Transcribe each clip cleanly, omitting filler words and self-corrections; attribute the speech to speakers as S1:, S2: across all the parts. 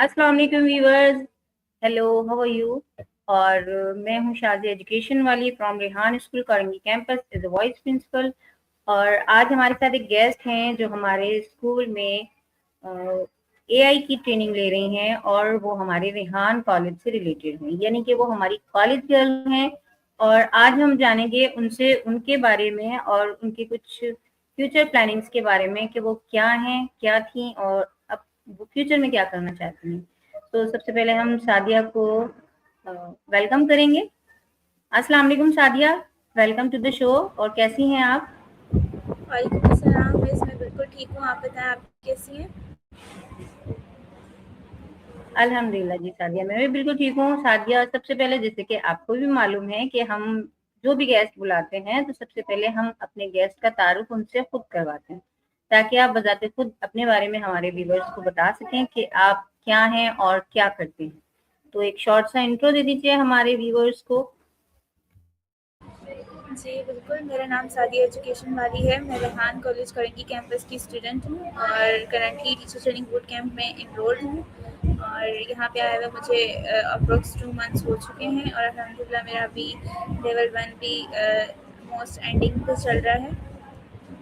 S1: अस्सलाम वालेकुम viewers, hello, how are you? और मैं हूँ शाज़िया एजुकेशन वाली from Rehan school Korangi campus as a vice principal. और आज हमारे साथ एक गेस्ट हैं जो हमारे स्कूल में एआई की ट्रेनिंग ले रही हैं और वो हमारे रेहान कॉलेज से रिलेटेड हैं, यानी कि वो हमारी कॉलेज गर्ल हैं। और आज हम जानेंगे उनसे उनके बारे में और उनके कुछ फ्यूचर प्लानिंग्स के बारे में कि वो क्या हैं, क्या थी और अब वो फ्यूचर में क्या करना चाहती हैं। तो सबसे पहले हम सादिया को वेलकम करेंगे। अस्सलाम वालेकुम Sadia, welcome to the show. और कैसी हैं आप?
S2: वालेकुम अस्सलाम। मैं बिल्कुल ठीक हूँ। आप बताएं, आप कैसी हैं?
S1: अल्हम्दुलिल्लाह जी सादिया, मैं भी बिल्कुल ठीक हूँ। सादिया, सबसे पहले जैसे कि आपको भी मालूम है कि हम जो भी गेस्ट बुलाते हैं तो सबसे पहले हम अपने गेस्ट का तारुफ उनसे खुद करवाते हैं, ताकि आप बजाते खुद अपने बारे में हमारे व्यूवर्स को बता सकें कि आप क्या हैं और क्या करते हैं। तो एक शॉर्ट सा इंट्रो दे दीजिए हमारे व्यूवर्स को।
S2: जी बिल्कुल, मेरा नाम सादिया एजुकेशन वाली है। मैं रेहान कॉलेज करंगी कैंपस की स्टूडेंट हूँ और currently teacher training boot camp में इनरोल्ड हूँ। और यहाँ पे आए हुए मुझे अप्रोक्स 2 मंथ्स हो चुके हैं और अल्हम्दुलिल्लाह मेरा अभी लेवल 1 भी मोस्ट एंडिंग पे चल रहा है।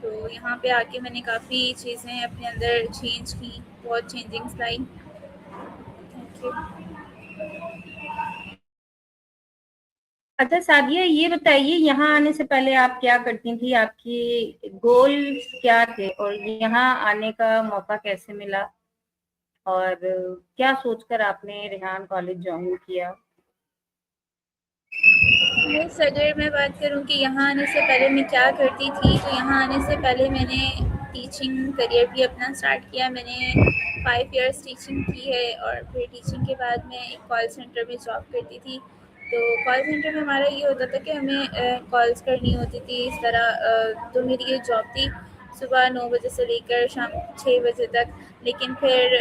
S2: तो यहाँ पे आके मैंने काफ़ी चीज़ें अपने अंदर चेंज की, बहुत चेंजिंग्स लाई। Thank you.
S1: अच्छा सादिया, ये बताइए यहाँ आने से पहले आप क्या करती थी, आपकी गोल्स क्या थे और यहाँ आने का मौका कैसे मिला और क्या सोचकर आपने रेहान कॉलेज ज्वाइन किया?
S2: मिस, अगर मैं बात करूँ कि यहाँ आने से पहले मैं क्या करती थी, तो यहाँ आने से पहले मैंने टीचिंग करियर भी अपना स्टार्ट किया। मैंने 5 इयर्स टीचिंग की है और फिर टीचिंग के बाद मैं एक कॉल सेंटर में जॉब करती थी। तो कॉल सेंटर में हमारा ये होता था कि हमें कॉल्स करनी होती थी इस तरह। तो मेरी ये जॉब थी सुबह 9 बजे से लेकर शाम 6 बजे तक। लेकिन फिर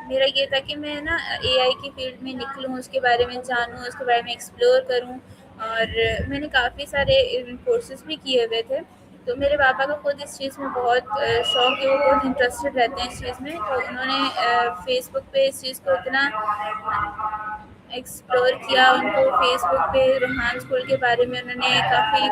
S2: मेरा ये था कि मैं ना एआई की फील्ड में निकलूँ, उसके बारे में जानूँ, उसके बारे में एक्सप्लोर करूँ। और मैंने काफ़ी सारे कोर्सेज़ भी किए हुए थे। तो मेरे पापा को खुद इस चीज़ में बहुत शौक है, वो बहुत इंटरेस्टेड रहते हैं इस चीज़ में। तो उन्होंने फ़ेसबुक पे इस चीज़ को इतना एक्सप्लोर किया, उनको फ़ेसबुक पे रेहान स्कूल के बारे में उन्होंने काफ़ी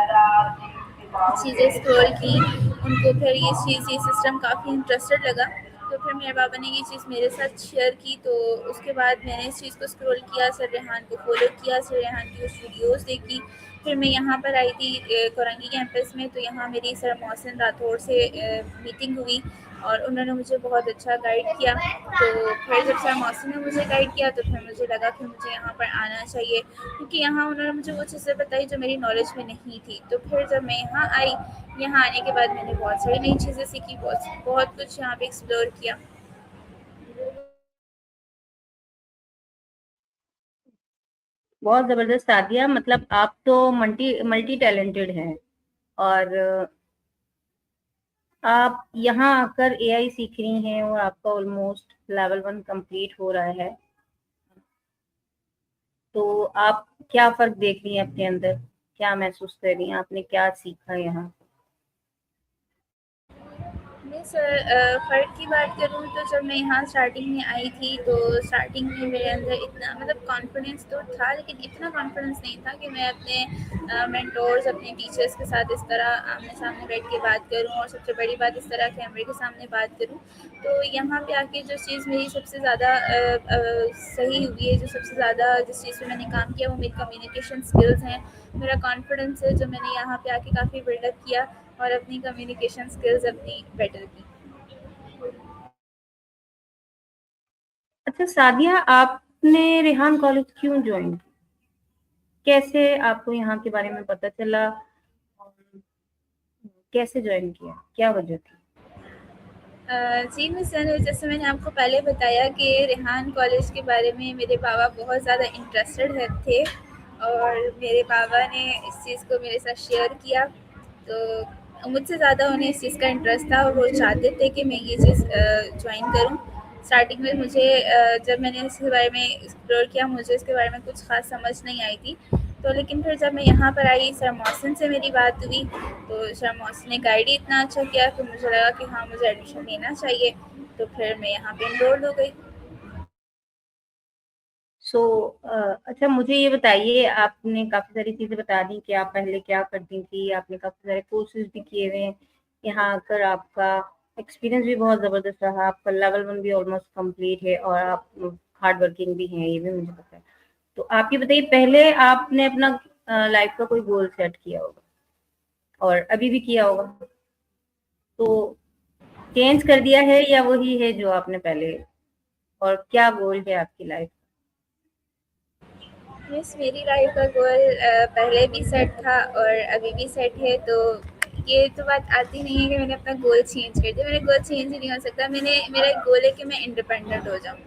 S2: चीज़ें एक्सप्लोर की। उनको फिर ये सिस्टम काफ़ी इंटरेस्टेड लगा। तो फिर मेरे पापा ने ये चीज़ मेरे साथ शेयर की। तो उसके बाद मैंने इस चीज़ को स्क्रॉल किया, सर रेहान को फॉलो किया, सर रेहान की कुछ वीडियोज़ देखी। फिर मैं यहाँ पर आई थी कोरंगी कैंपस में। तो यहाँ मेरी सर मोहसिन राठौर से मीटिंग हुई और उन्होंने मुझे बहुत अच्छा गाइड किया। तो फिर जब सर मोहसिन ने मुझे गाइड किया तो फिर मुझे लगा कि मुझे यहाँ पर आना चाहिए, क्योंकि यहाँ उन्होंने मुझे वो चीज़ें बताई जो मेरी नॉलेज में नहीं थी। तो फिर जब मैं यहाँ आई, यहाँ आने के बाद मैंने बहुत सारी नई चीज़ें सीखी, बहुत बहुत कुछ यहाँ पे एक्सप्लोर किया।
S1: बहुत जबरदस्त सादिया, मतलब आप तो मल्टी मल्टी टैलेंटेड हैं। और आप यहाँ आकर एआई सीख रही हैं और आपका ऑलमोस्ट लेवल 1 कंप्लीट हो रहा है। तो आप क्या फर्क देख रही हैं अपने अंदर, क्या महसूस कर रही हैं, आपने क्या सीखा यहाँ?
S2: मैं सर फ़र्क की बात करूँ तो जब मैं यहाँ स्टार्टिंग में आई थी तो स्टार्टिंग में मेरे अंदर इतना मतलब कॉन्फिडेंस तो था, लेकिन इतना कॉन्फिडेंस नहीं था कि मैं अपने मेंटोर्स, अपने टीचर्स के साथ इस तरह आमने-सामने बैठ के बात करूँ और सबसे बड़ी बात इस तरह कैमरे के सामने बात करूँ। तो यहाँ पे आके जो चीज़ मेरी सबसे ज़्यादा सही हुई है, जो सबसे ज़्यादा जिस चीज़ पे मैंने काम किया वो मेरी कम्युनिकेशन स्किल्स हैं, मेरा कॉन्फिडेंस है, जो मैंने यहाँ पे आके काफ़ी बिल्डअप किया और अपनी कम्युनिकेशन स्किल्स अपनी बेटर की।
S1: अच्छा सादिया, आपने रेहान कॉलेज क्यों ज्वाइन किया? कैसे आपको यहाँ के बारे में पता चला और कैसे ज्वाइन किया, क्या वजह थी?
S2: जी मिस सर, जैसे मैंने आपको पहले बताया कि रेहान कॉलेज के बारे में मेरे पापा बहुत ज़्यादा इंटरेस्टेड है थे और मेरे पापा ने इस चीज़ को मेरे साथ शेयर किया। तो मुझसे ज़्यादा उन्हें इस चीज़ का इंटरेस्ट था और वो चाहते थे कि मैं ये चीज़ ज्वाइन करूँ। स्टार्टिंग में मुझे जब मैंने इसके बारे में एक्सप्लोर किया, मुझे इसके बारे में कुछ ख़ास समझ नहीं आई थी। तो लेकिन फिर जब मैं यहाँ पर आई, सर मौसिन से मेरी बात हुई। तो सर मौसिन ने गाइड ही इतना अच्छा किया कि मुझे लगा कि हाँ, मुझे एडमिशन लेना चाहिए। तो फिर मैं यहाँ पे एनरोल्ड हो गई।
S1: सो अच्छा मुझे ये बताइए, आपने काफ़ी सारी चीज़ें बता दी कि आप पहले क्या करती थी, आपने काफ़ी सारे कोर्सेज़ भी किए हुए हैं। यहाँ आकर आपका एक्सपीरियंस भी बहुत ज़बरदस्त रहा, आपका लेवल 1 भी ऑलमोस्ट कंप्लीट है और आप हार्ड वर्किंग भी हैं, ये भी मुझे पता है। तो आप ये बताइए, पहले आपने अपना लाइफ़ का कोई गोल सेट किया होगा और अभी भी किया होगा, तो चेंज कर दिया है या वही है जो आपने पहले, और क्या गोल है आपकी लाइफ़?
S2: मिस मेरी लाइफ का गोल पहले भी सेट था और अभी भी सेट है, तो ये तो बात आती नहीं है कि मैंने अपना गोल चेंज कर दिया। मेरा गोल चेंज ही नहीं हो सकता। मेरा एक गोल है कि मैं इंडिपेंडेंट हो जाऊँ।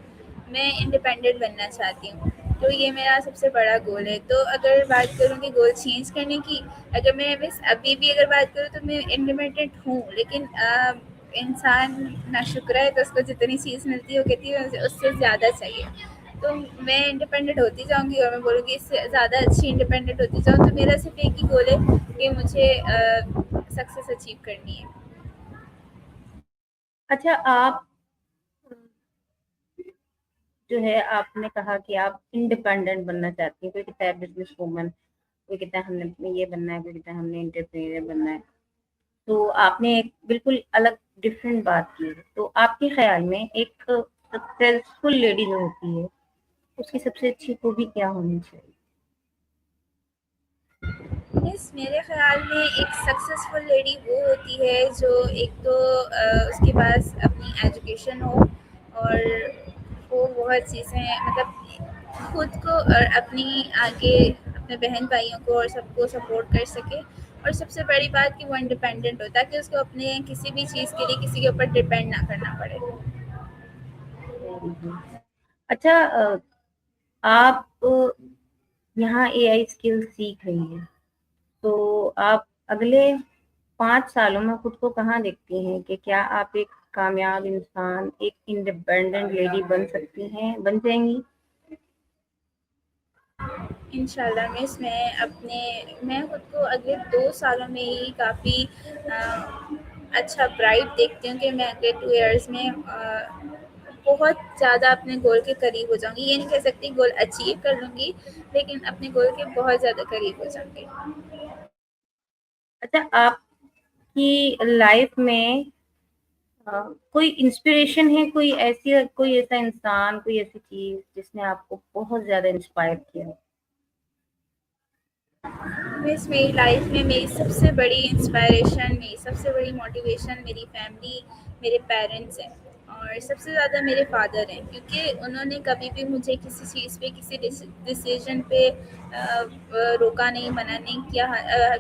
S2: मैं इंडिपेंडेंट बनना चाहती हूँ, तो ये मेरा सबसे बड़ा गोल है। तो अगर बात करूँ कि गोल चेंज करने की, अगर मैं मिस अभी भी अगर बात करूँ तो मैं इंडिपेंडेंट हूँ, लेकिन इंसान नाशुक्र है, तो उसको जितनी चीज़ मिलती है वो कहती है मुझे उससे ज़्यादा चाहिए। तो मैं इंडिपेंडेंट होती जाऊँगी और मैं बोलूँगी इससे ज़्यादा अच्छी इंडिपेंडेंट होती जाऊँ। तो मेरा सिर्फ एक ही गोल है कि मुझे सक्सेस अचीव करनी है।
S1: अच्छा, आप जो है आपने कहा कि आप इंडिपेंडेंट बनना चाहती हैं, कोई कहता है बिज़नेस वूमन, कोई कहता है हमने ये बनना है, कोई कहता है हमने एंटरप्रेन्योर बनना है। तो आपने एक बिल्कुल अलग डिफरेंट बात की है। तो आपके ख़्याल में एक सक्सेसफुल लेडी जो होती है, उसकी सबसे अच्छी खूबी क्या होनी चाहिए?
S2: यस, मेरे ख़्याल में एक सक्सेसफुल लेडी वो होती है जो एक तो उसके पास अपनी एजुकेशन हो, और वो बहुत चीज़ें मतलब खुद को और अपनी आगे अपने बहन भाइयों को और सबको सपोर्ट कर सके। और सबसे बड़ी बात कि वो इंडिपेंडेंट हो, ताकि उसको अपने किसी भी चीज़ के लिए किसी के ऊपर डिपेंड ना करना पड़े।
S1: Very good. अच्छा, आप यहाँ एआई स्किल सीख रही हैं, तो आप अगले 5 सालों में खुद को कहाँ देखती हैं कि क्या आप एक कामयाब इंसान, एक इंडिपेंडेंट लेडी बन सकती हैं, बन जाएँगी?
S2: इंशाल्लाह मिस मैं खुद को अगले 2 सालों में ही काफ़ी अच्छा ब्राइट देखती हूँ कि मैं अगले 2 ईयर्स में बहुत ज़्यादा अपने गोल के करीब हो जाऊँगी। ये नहीं कह सकती गोल अचीव कर लूँगी, लेकिन अपने गोल के बहुत ज़्यादा करीब हो जाऊँगी।
S1: अच्छा, आपकी लाइफ़ में कोई इंस्पिरेशन है, कोई ऐसा इंसान, कोई ऐसी चीज़ जिसने आपको बहुत ज़्यादा इंस्पायर किया हो?
S2: मिस मेरी लाइफ में मेरी सबसे बड़ी इंस्पायरेशन, मेरी सबसे बड़ी मोटिवेशन मेरी फैमिली, मेरे पेरेंट्स हैं, और सबसे ज़्यादा मेरे फादर हैं, क्योंकि उन्होंने कभी भी मुझे किसी चीज़ पे, किसी डिसीजन पे रोका नहीं, मना नहीं किया।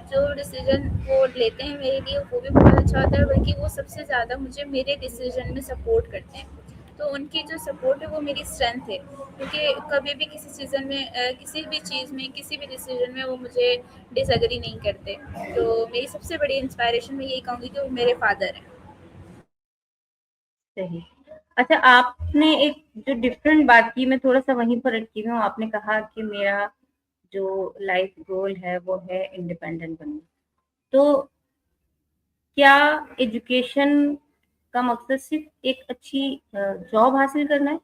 S2: जो डिसीजन वो लेते हैं मेरे लिए वो भी बहुत अच्छा होता है, बल्कि वो सबसे ज़्यादा मुझे मेरे डिसीजन में सपोर्ट करते हैं। तो उनकी जो सपोर्ट है वो मेरी स्ट्रेंथ है, क्योंकि कभी भी किसी सीज़न में किसी भी चीज़ में, किसी भी डिसीजन में वो मुझे डिसएग्री नहीं करते। तो मेरी सबसे बड़ी इंस्पायरेशन मैं यही कहूँगी कि वो मेरे फादर हैं।
S1: सही। अच्छा, आपने एक जो डिफरेंट बात की, मैं थोड़ा-सा वहीं पर अटकी हुई हूँ। आपने कहा कि मेरा जो लाइफ गोल है वो है इंडिपेंडेंट बनना। तो क्या एजुकेशन का मकसद सिर्फ़ एक अच्छी जॉब हासिल करना है?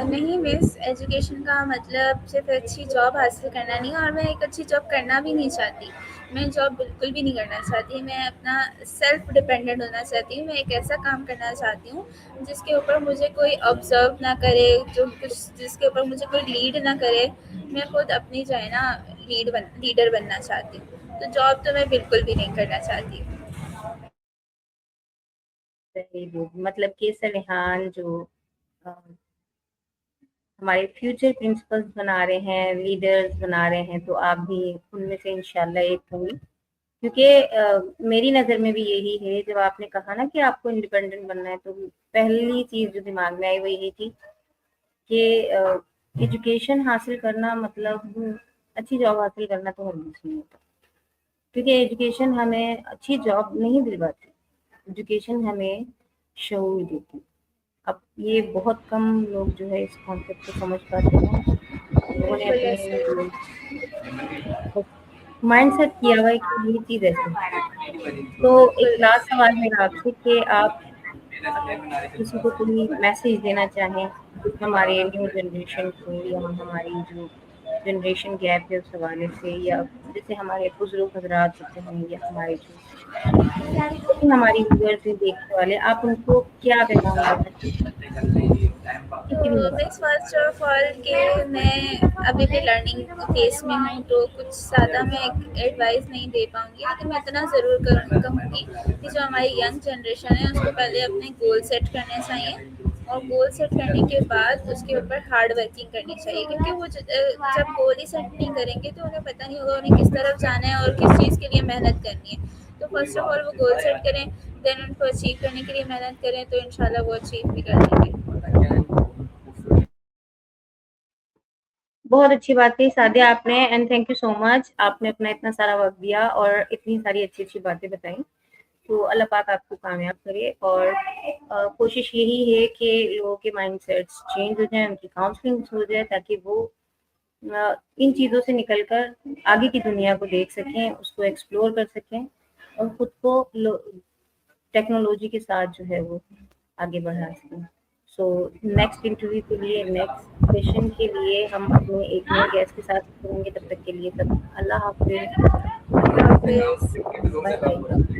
S2: नहीं मिस, एजुकेशन का मतलब सिर्फ अच्छी जॉब हासिल करना नहीं है, और मैं एक अच्छी जॉब करना भी नहीं चाहती। मैं जॉब बिल्कुल भी नहीं करना चाहती। मैं अपना सेल्फ डिपेंडेंट होना चाहती हूँ। मैं एक ऐसा काम करना चाहती हूँ जिसके ऊपर मुझे कोई ऑब्जर्व ना करे, जो कुछ जिसके ऊपर मुझे कोई लीड ना करे। मैं खुद अपनी जो है ना लीडर बनना चाहती हूँ। तो जॉब तो मैं बिल्कुल भी नहीं करना चाहती।
S1: सही वो मतलब कि सलिहान जो अ, हमारे फ्यूचर प्रिंसिपल्स बना रहे हैं, लीडर्स बना रहे हैं, तो आप भी उनमें से इंशाल्लाह एक होंगी। क्योंकि मेरी नज़र में भी यही है, जब आपने कहा ना कि आपको इंडिपेंडेंट बनना है, तो पहली चीज़ जो दिमाग में आई वो यही थी कि एजुकेशन हासिल करना मतलब अच्छी जॉब हासिल करना तो हरगिज़ नहीं होता। क्योंकि एजुकेशन हमें अच्छी जॉब नहीं दिलवाती, एजुकेशन हमें शऊर देती है। अब ये बहुत कम लोग जो है इस कॉन्सेप्ट को समझ पाते हैं। लोगों ने
S2: बिल्कुल
S1: अपने
S2: ऐसे।
S1: माइंडसेट किया हुआ है कि ये चीज़ ऐसे है। तो एक
S2: बिल्कुल
S1: लास्ट
S2: ऐसे।
S1: सवाल मेरा आपसे कि आप किसी को कोई मैसेज देना चाहें हमारे न्यू जनरेशन को या हमारी जो जनरेशन गैप है उस हवाले से, या जैसे हमारे बुजुर्ग हजरात होते हैं या हमारे जो हमारी व्यूअर्स हैं देखने वाले, आप उनको क्या पैगाम देना चाहेंगे? किसी भी हवाले
S2: मिस फर्स्ट ऑफ ऑल कि मैं अभी भी लर्निंग फेज में हूँ, तो कुछ ज़्यादा मैं एडवाइस नहीं दे पाऊँगी, लेकिन मैं इतना ज़रूर कहूँगी कि जो हमारी यंग जनरेशन है उसको पहले अपने गोल सेट करने चाहिए, और गोल सेट करने के बाद उसके ऊपर हार्ड वर्किंग करनी चाहिए, क्योंकि वो जब गोल ही सेट नहीं करेंगे तो उन्हें पता नहीं होगा उन्हें किस तरफ जाना है और किस चीज़ के लिए मेहनत करनी है। तो फर्स्ट ऑफ ऑल वो गोल सेट करें, देन उनको अचीव करने के लिए मेहनत करें, तो इंशाल्लाह वो अचीव भी कर लेंगे।
S1: बहुत अच्छी बात कही सादिया आपने, and thank you so much, आपने अपना इतना सारा वक्त दिया और इतनी सारी अच्छी अच्छी बातें बताई। तो अल्लाह पाक आपको कामयाब करे, और कोशिश यही है कि लोगों के माइंडसेट्स चेंज हो जाएं, उनकी काउंसलिंग हो जाए, ताकि वो इन चीज़ों से निकलकर आगे की दुनिया को देख सकें, उसको एक्सप्लोर कर सकें और खुद को टेक्नोलॉजी के साथ जो है वो आगे बढ़ा सकें। सो नेक्स्ट इंटरव्यू के लिए, नेक्स्ट सेशन के लिए हम अपने एक नए गेस्ट के साथ करेंगे। तब तक के लिए सब अल्लाह हाफ़िज़।
S2: हाफिज़।
S1: Bye bye.